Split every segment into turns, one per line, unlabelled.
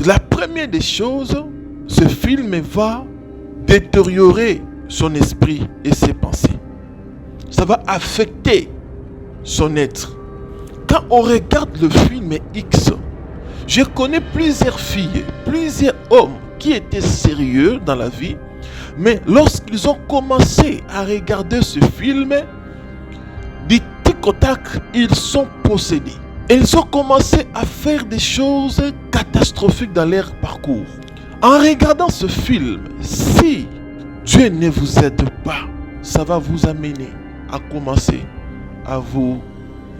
La première des choses, ce film va détériorer son esprit et ses pensées. Ça va affecter son être. Quand on regarde le film X, je connais plusieurs filles, plusieurs hommes qui étaient sérieux dans la vie, mais lorsqu'ils ont commencé à regarder ce film, du tic au tac, ils sont possédés. Et ils ont commencé à faire des choses catastrophiques dans leur parcours. En regardant ce film, si Dieu ne vous aide pas, ça va vous amener à commencer à vous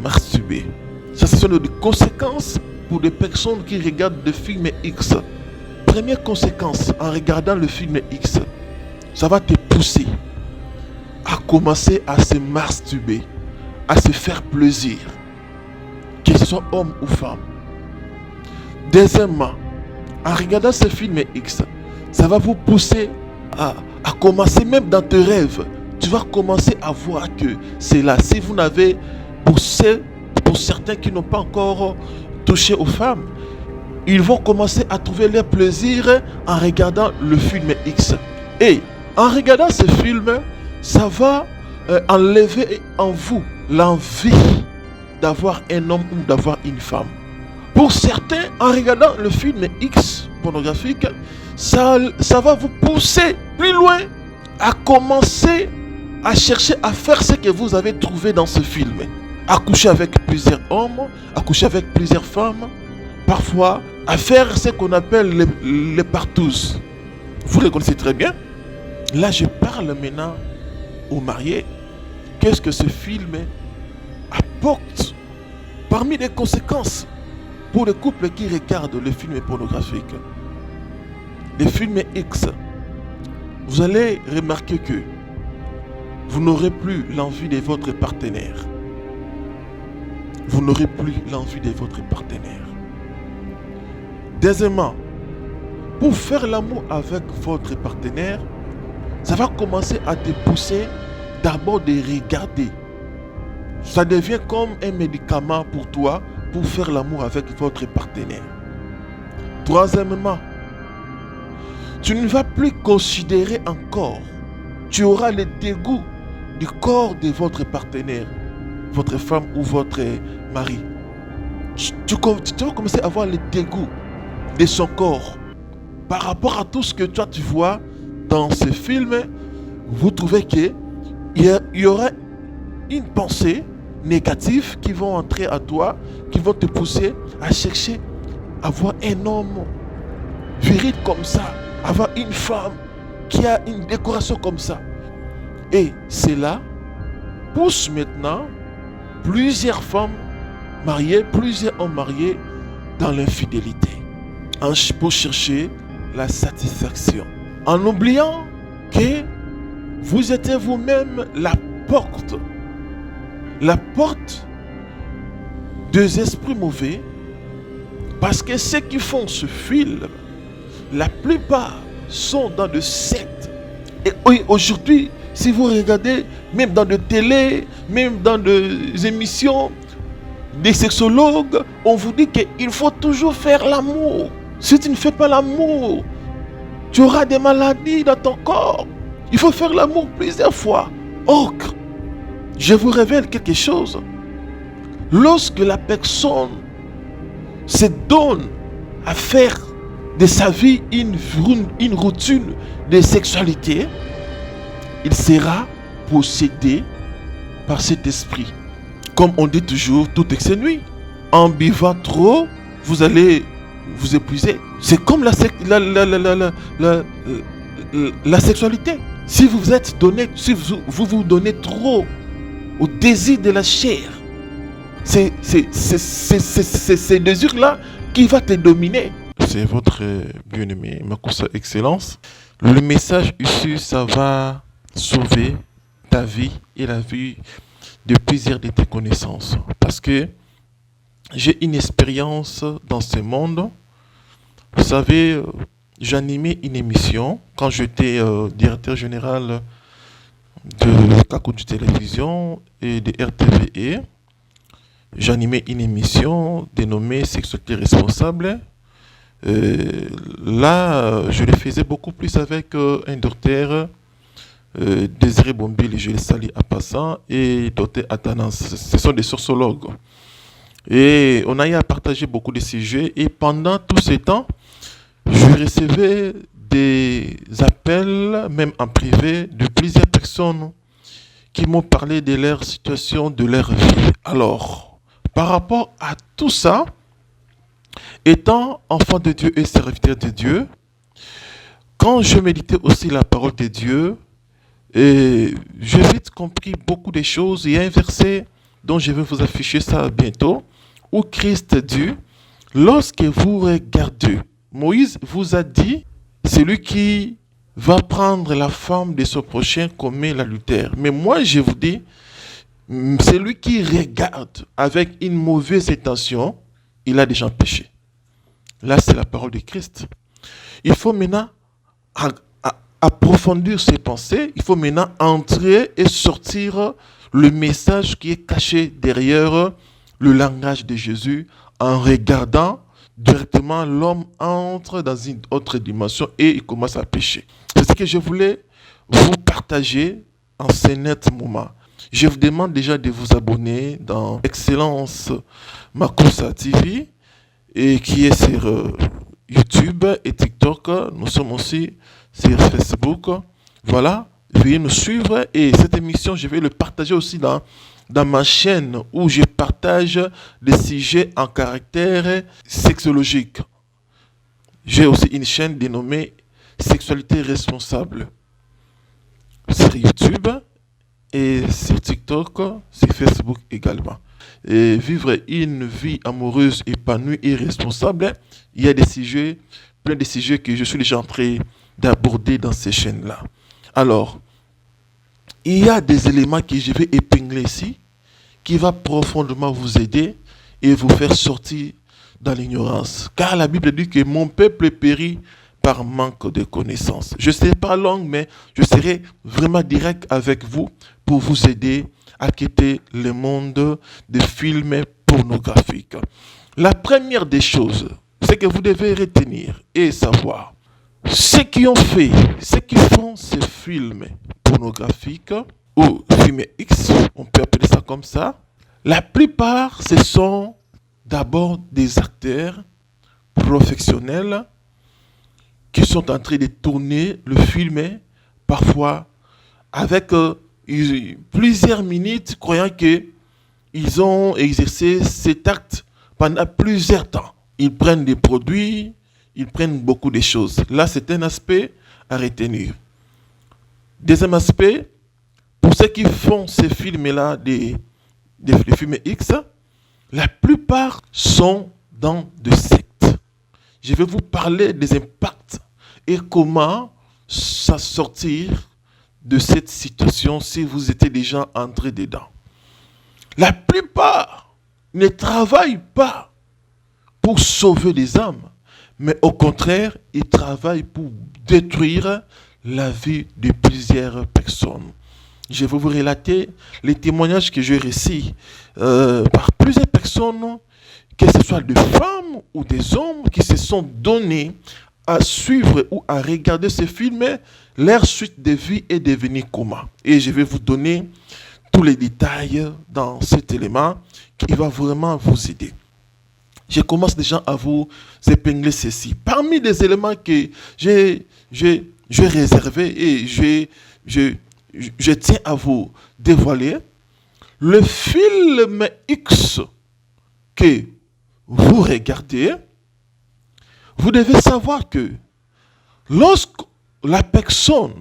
masturber. Ça, ce sont des conséquences pour des personnes qui regardent le film X. Première conséquence en regardant le film X, ça va te pousser à commencer à se masturber, à se faire plaisir, que ce soit homme ou femme. Deuxièmement, en regardant ce film X, ça va vous pousser à commencer, même dans tes rêves, tu vas commencer à voir que c'est là. Si vous n'avez, pour certains qui n'ont pas encore touché aux femmes, ils vont commencer à trouver leur plaisir en regardant le film X. Et en regardant ce film, ça va enlever en vous l'envie d'avoir un homme ou d'avoir une femme. Pour certains, en regardant le film X pornographique, ça va vous pousser plus loin à commencer à chercher à faire ce que vous avez trouvé dans ce film. À coucher avec plusieurs hommes, à coucher avec plusieurs femmes, parfois à faire ce qu'on appelle les partous. Vous le connaissez très bien. Là, je parle maintenant aux mariés. Qu'est-ce que ce film apporte parmi les conséquences pour les couples qui regardent le film pornographique? Les films X, vous allez remarquer que vous n'aurez plus l'envie de votre partenaire. Vous n'aurez plus l'envie de votre partenaire. Deuxièmement, pour faire l'amour avec votre partenaire, ça va commencer à te pousser d'abord de regarder. Ça devient comme un médicament pour toi pour faire l'amour avec votre partenaire. Troisièmement, tu ne vas plus considérer encore. Tu auras le dégoût du corps de votre partenaire, votre femme ou votre mari. Tu vas commencer à avoir le dégoût de son corps. Par rapport à tout ce que toi tu vois dans ce film, vous trouvez qu'il y aura une pensée négative qui vont entrer à toi, qui vont te pousser à chercher à avoir un homme viril comme ça, avoir une femme qui a une décoration comme ça. Et cela pousse maintenant plusieurs femmes mariées, plusieurs hommes mariés dans l'infidélité, pour chercher la satisfaction, en oubliant que vous êtes vous-même la porte des esprits mauvais, parce que ceux qui font ce film, la plupart sont dans des sectes. Et aujourd'hui, si vous regardez, même dans des télés, même dans des émissions, des sexologues, on vous dit qu'il faut toujours faire l'amour. Si tu ne fais pas l'amour, tu auras des maladies dans ton corps. Il faut faire l'amour plusieurs fois. Or, je vous révèle quelque chose. Lorsque la personne se donne à faire de sa vie une routine de sexualité, il sera possédé par cet esprit. Comme on dit toujours, tout excès nuit. En buvant trop, vous allez vous épuiser. C'est comme la sexualité. Si vous êtes donné, si vous donnez trop au désir de la chair, c'est ces désirs-là qui va te dominer. C'est votre bien-aimé Makusa Excellence. Le message ici, ça va sauver ta vie et la vie de plusieurs de tes connaissances. Parce que j'ai une expérience dans ce monde. Vous savez, j'animais une émission quand j'étais directeur général de Kakudu Télévision et de RTVE. J'animais une émission dénommée Sexualité responsable. Je le faisais beaucoup plus avec un docteur, Désiré Bombil, je le salue à passant, et docteur Athanas. Ce sont des sociologues. Et on a eu à partager beaucoup de sujets. Et pendant tout ce temps, je recevais des appels, même en privé, de plusieurs personnes qui m'ont parlé de leur situation, de leur vie. Alors, par rapport à tout ça, étant enfant de Dieu et serviteur de Dieu, quand je méditais aussi la parole de Dieu, j'ai vite compris beaucoup de choses. Il y a un verset dont je vais vous afficher ça bientôt, où Christ dit, lorsque vous regardez, Moïse vous a dit, celui qui va prendre la femme de son prochain commet l'adultère. Mais moi, je vous dis, celui qui regarde avec une mauvaise intention, il a déjà péché. Là, c'est la parole de Christ. Il faut maintenant approfondir ses pensées. Il faut maintenant entrer et sortir le message qui est caché derrière le langage de Jésus. En regardant directement, l'homme entre dans une autre dimension et il commence à pécher. C'est ce que je voulais vous partager en ce net moment. Je vous demande déjà de vous abonner dans Excellence Makusa TV, et qui est sur YouTube et TikTok. Nous sommes aussi sur Facebook. Voilà, veuillez nous suivre. Et cette émission, je vais le partager aussi dans ma chaîne où je partage des sujets en caractère sexologique. J'ai aussi une chaîne dénommée Sexualité responsable sur YouTube et sur TikTok, sur Facebook également. Et vivre une vie amoureuse épanouie et responsable, il y a des sujets, plein de sujets que je suis déjà en train d'aborder dans ces chaînes-là. Alors, il y a des éléments que je vais épingler ici, qui va profondément vous aider et vous faire sortir dans l'ignorance. Car la Bible dit que mon peuple périt par manque de connaissances. Je ne serai pas long, mais je serai vraiment direct avec vous pour vous aider à quitter le monde des films pornographiques. La première des choses, c'est que vous devez retenir et savoir ceux qui font ces films pornographiques ou films X, on peut appeler ça comme ça. La plupart, ce sont d'abord des acteurs professionnels qui sont en train de tourner le film, parfois avec plusieurs minutes, croyant qu'ils ont exercé cet acte pendant plusieurs temps. Ils prennent des produits, ils prennent beaucoup de choses. Là, c'est un aspect à retenir. Deuxième aspect, pour ceux qui font ces films-là, des films X, la plupart sont dans des sectes. Je vais vous parler des impacts et comment sortir de cette situation si vous étiez déjà entré dedans. La plupart ne travaillent pas pour sauver les âmes, mais au contraire, ils travaillent pour détruire la vie de plusieurs personnes. Je vais vous relater les témoignages que j'ai reçus par plusieurs personnes, que ce soit des femmes ou des hommes qui se sont donnés à suivre ou à regarder ces films. Leur suite de vie est devenue comment. Et je vais vous donner tous les détails dans cet élément qui va vraiment vous aider. Je commence déjà à vous épingler ceci. Parmi les éléments que j'ai réservés et je tiens à vous dévoiler, le film X que vous regardez, vous devez savoir que lorsque la personne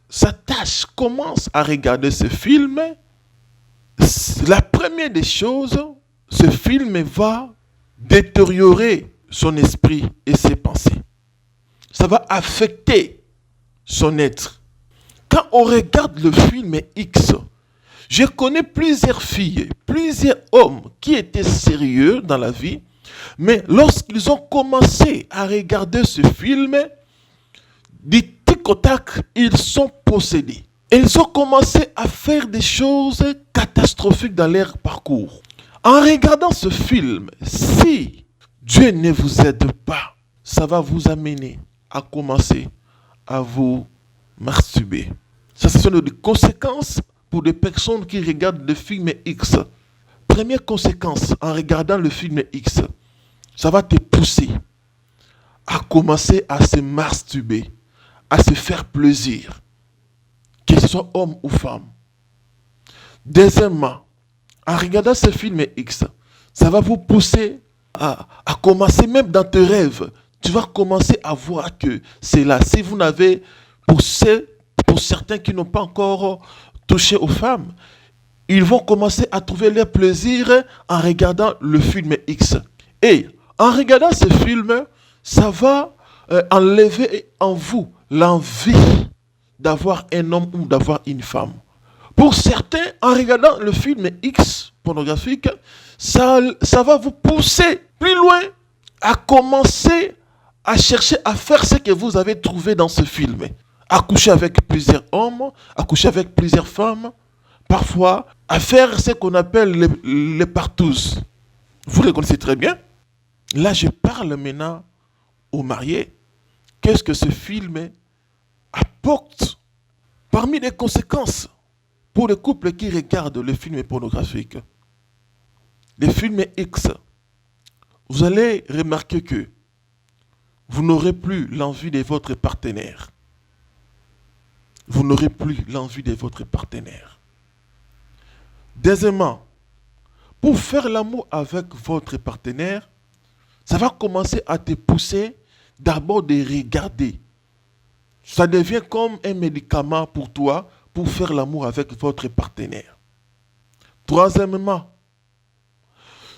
s'attache, commence à regarder ce film, la première des choses, ce film va détériorer son esprit et ses pensées. Ça va affecter son être. Quand on regarde le film X, je connais plusieurs filles, plusieurs hommes qui étaient sérieux dans la vie, mais lorsqu'ils ont commencé à regarder ce film, du tic au tac, ils sont possédés. Ils ont commencé à faire des choses catastrophiques dans leur parcours. En regardant ce film, si Dieu ne vous aide pas, ça va vous amener à commencer à vous masturber. Ça, ce sont des conséquences pour des personnes qui regardent le film X. Première conséquence en regardant le film X, ça va te pousser à commencer à se masturber, à se faire plaisir, que ce soit homme ou femme. Deuxièmement, en regardant ce film X, ça va vous pousser à commencer même dans tes rêves. Tu vas commencer à voir que c'est là. Si vous n'avez, pour certains qui n'ont pas encore touché aux femmes, ils vont commencer à trouver leur plaisir en regardant le film X. Et en regardant ce film, ça va enlever en vous l'envie d'avoir un homme ou d'avoir une femme. Pour certains, en regardant le film X pornographique, ça va vous pousser plus loin à commencer à chercher à faire ce que vous avez trouvé dans ce film. À coucher avec plusieurs hommes, à coucher avec plusieurs femmes, parfois à faire ce qu'on appelle les partous. Vous le connaissez très bien. Là, je parle maintenant aux mariés. Qu'est-ce que ce film apporte parmi les conséquences pour les couples qui regardent le film pornographique? Les films X, vous allez remarquer que vous n'aurez plus l'envie de votre partenaire. Vous n'aurez plus l'envie de votre partenaire. Deuxièmement, pour faire l'amour avec votre partenaire, ça va commencer à te pousser d'abord de regarder. Ça devient comme un médicament pour toi pour faire l'amour avec votre partenaire. Troisièmement,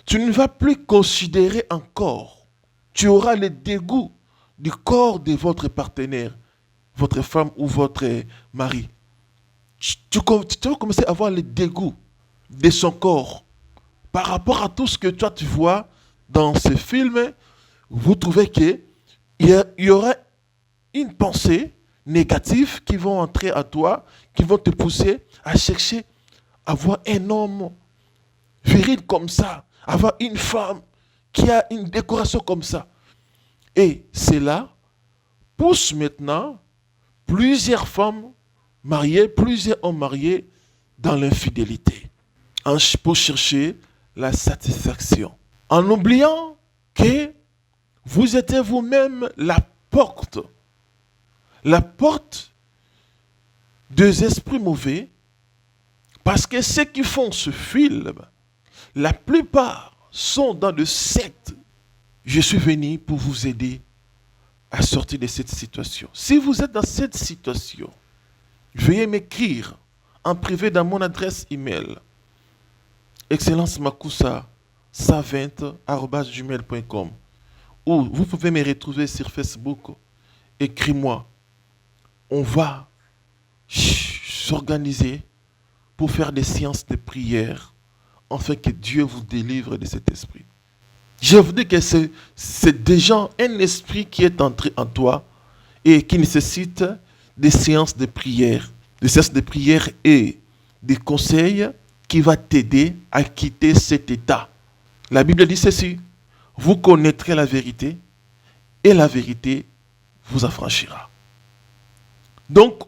tu ne vas plus considérer encore. Tu auras le dégoût du corps de votre partenaire, votre femme ou votre mari. Tu vas commencer à avoir le dégoût de son corps. Par rapport à tout ce que toi tu vois dans ce film, vous trouvez qu'il y aura une pensée négative qui vont entrer à toi, qui vont te pousser à chercher à avoir un homme viril comme ça, avoir une femme qui a une décoration comme ça. Et cela pousse maintenant plusieurs femmes mariées, plusieurs hommes mariés dans l'infidélité, pour chercher la satisfaction. En oubliant que vous êtes vous-même la porte des esprits mauvais, parce que ceux qui font ce film, la plupart sont dans le secte. Je suis venu pour vous aider à sortir de cette situation. Si vous êtes dans cette situation, veuillez m'écrire en privé dans mon adresse email excellencemakoussa120@gmail.com, ou vous pouvez me retrouver sur Facebook. Écris-moi. On va s'organiser pour faire des séances de prière afin que Dieu vous délivre de cet esprit. Je vous dis que c'est déjà un esprit qui est entré en toi et qui nécessite des séances de prière. Des séances de prière et des conseils qui vont t'aider à quitter cet état. La Bible dit ceci: vous connaîtrez la vérité et la vérité vous affranchira. Donc,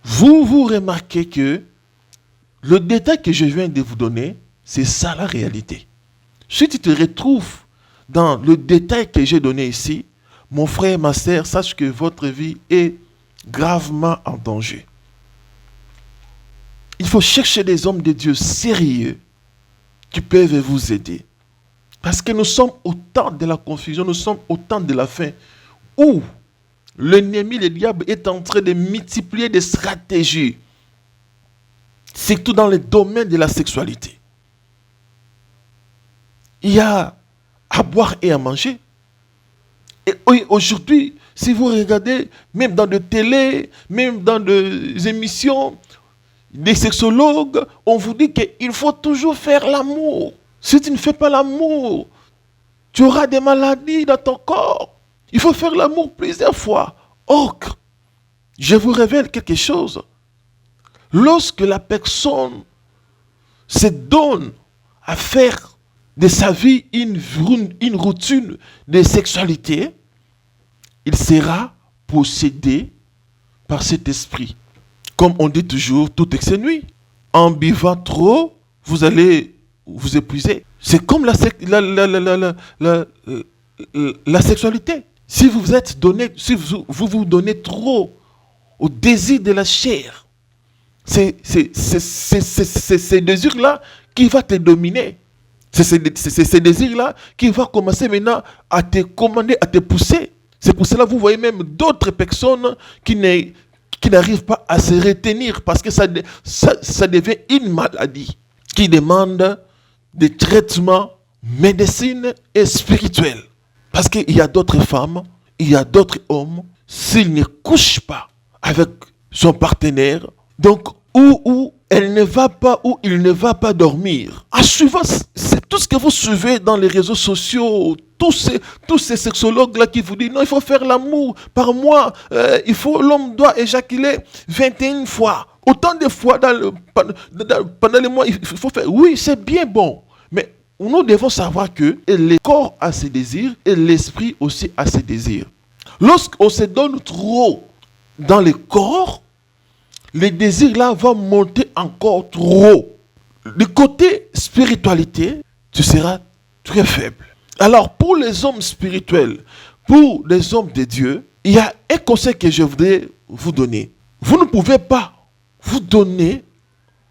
vous remarquez que le détail que je viens de vous donner, c'est ça la réalité. Si tu te retrouves dans le détail que j'ai donné ici, mon frère, ma sœur, sache que votre vie est gravement en danger. Il faut chercher des hommes de Dieu sérieux qui peuvent vous aider. Parce que nous sommes au temps de la confusion, nous sommes au temps de la fin, où l'ennemi, le diable, est en train de multiplier des stratégies, surtout dans le domaine de la sexualité. Il y a à boire et à manger. Et aujourd'hui, si vous regardez, même dans des télé, même dans des émissions, des sexologues, on vous dit qu'il faut toujours faire l'amour. Si tu ne fais pas l'amour, tu auras des maladies dans ton corps. Il faut faire l'amour plusieurs fois. Or, je vous révèle quelque chose. Lorsque la personne se donne à faire de sa vie une routine de sexualité, il sera possédé par cet esprit. Comme on dit toujours, tout excès nuit. En buvant trop, vous allez vous épuiser. C'est comme la sexualité. Si vous êtes donné, si vous donnez trop au désir de la chair, c'est ces désirs-là qui va te dominer. C'est ces désirs-là qui va commencer maintenant à te commander, à te pousser. C'est pour cela que vous voyez même d'autres personnes qui n'arrivent pas à se retenir parce que ça devient une maladie qui demande des traitements, médecine et spirituel. Parce qu'il y a d'autres femmes, il y a d'autres hommes, s'ils ne couchent pas avec son partenaire, donc où elle ne va pas, où il ne va pas dormir. En suivant, c'est tout ce que vous suivez dans les réseaux sociaux, tous ces sexologues-là qui vous disent non, il faut faire l'amour par mois, l'homme doit éjaculer 21 fois. Autant de fois pendant les mois, il faut faire. Oui, c'est bien bon, mais nous devons savoir que le corps a ses désirs et l'esprit aussi a ses désirs. Lorsqu'on se donne trop dans le corps, les désirs là vont monter encore trop. Du côté spiritualité, tu seras très faible. Alors pour les hommes spirituels, pour les hommes de Dieu, il y a un conseil que je voudrais vous donner. Vous ne pouvez pas vous donner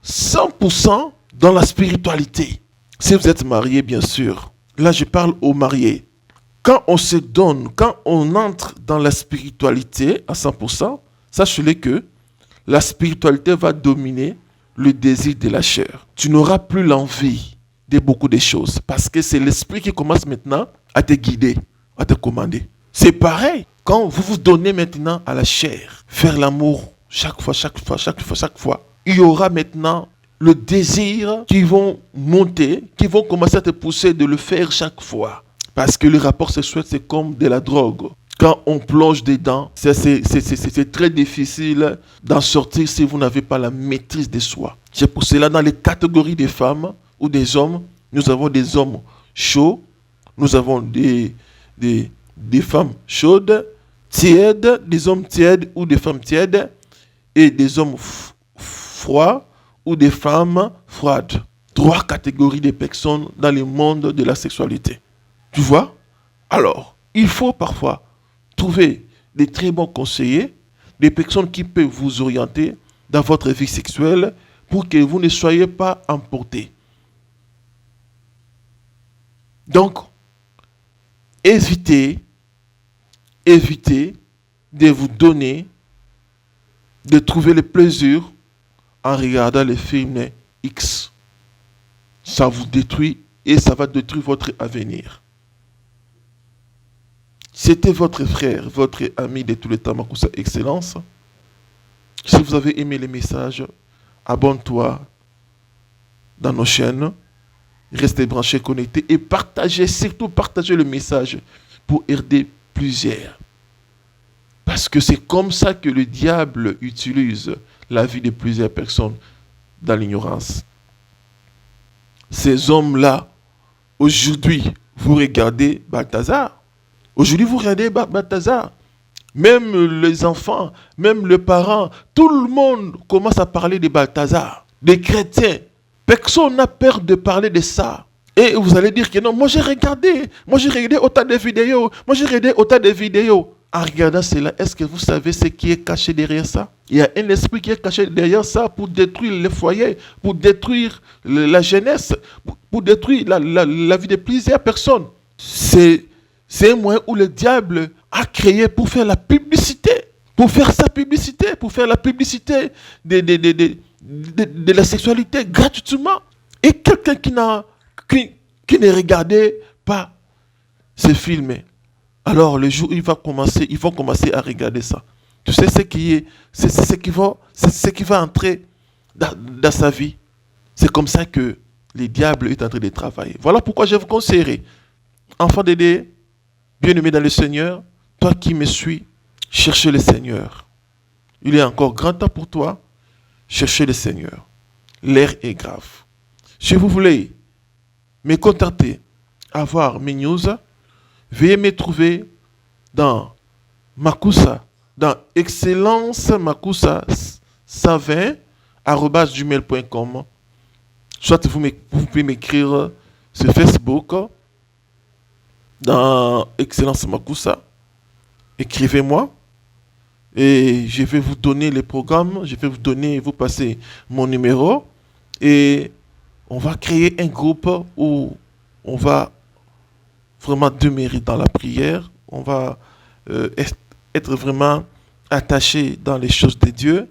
100% dans la spiritualité. Si vous êtes marié, bien sûr. Là, je parle aux mariés. Quand on se donne, quand on entre dans la spiritualité à 100%, sachez-le que la spiritualité va dominer le désir de la chair. Tu n'auras plus l'envie de beaucoup de choses parce que c'est l'esprit qui commence maintenant à te guider, à te commander. C'est pareil quand vous vous donnez maintenant à la chair, faire l'amour chaque fois. Il y aura maintenant le désir qui vont monter, qui vont commencer à te pousser de le faire chaque fois. Parce que le rapport sexuel, c'est comme de la drogue. Quand on plonge dedans, c'est très difficile d'en sortir si vous n'avez pas la maîtrise de soi. C'est pour cela, dans les catégories des femmes ou des hommes, nous avons des hommes chauds, nous avons des femmes chaudes, tièdes, des hommes tièdes ou des femmes tièdes, et des hommes froids ou des femmes froides. 3 catégories de personnes dans le monde de la sexualité. Tu vois? Alors, il faut parfois trouver des très bons conseillers, des personnes qui peuvent vous orienter dans votre vie sexuelle pour que vous ne soyez pas emportés. Donc, évitez de vous donner, de trouver le plaisir en regardant les films X. Ça vous détruit et ça va détruire votre avenir. C'était votre frère, votre ami de tous les temps, Makusa Excellence. Si vous avez aimé les messages, abonne-toi dans nos chaînes. Restez branchés, connectés et partagez, surtout partagez le message pour aider plusieurs. Parce que c'est comme ça que le diable utilise la vie de plusieurs personnes dans l'ignorance. Ces hommes-là, aujourd'hui, vous regardez Balthazar. Aujourd'hui, vous regardez Balthazar. Même les enfants, même les parents, tout le monde commence à parler de Balthazar, des chrétiens. Personne n'a peur de parler de ça. Et vous allez dire que non, moi j'ai regardé autant de vidéos. En regardant cela, est-ce que vous savez ce qui est caché derrière ça? Il y a un esprit qui est caché derrière ça pour détruire les foyers, pour détruire la jeunesse, pour détruire la vie de plusieurs personnes. C'est un moyen où le diable a créé pour faire la publicité, pour faire la publicité de la sexualité gratuitement. Et quelqu'un qui ne regardait pas ces films, alors le jour où ils vont commencer à regarder ça. Tu sais ce qui va entrer dans sa vie. C'est comme ça que le diable est en train de travailler. Voilà pourquoi je vous conseillerais, enfant d'aider, bien-aimé dans le Seigneur, toi qui me suis, cherchez le Seigneur. Il est encore grand temps pour toi, cherchez le Seigneur. L'air est grave. Si vous voulez me contacter, avoir mes news, veuillez me trouver dans Makusa, dans Excellence Makusa 120 @gmail.com. Soit vous pouvez m'écrire sur Facebook dans Excellence Makusa. Écrivez-moi et je vais vous donner les programmes, je vais vous passer mon numéro et on va créer un groupe où on va vraiment demeurer dans la prière, on va être vraiment attaché dans les choses de Dieu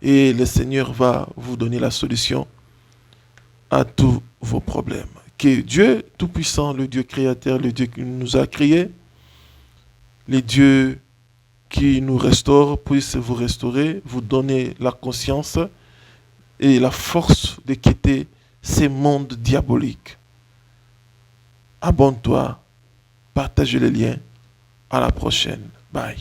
et le Seigneur va vous donner la solution à tous vos problèmes. Que Dieu Tout-Puissant, le Dieu créateur, le Dieu qui nous a créés, le Dieu qui nous restaure, puisse vous restaurer, vous donner la conscience et la force de quitter ces mondes diaboliques. Abonne-toi, partage les liens. À la prochaine. Bye.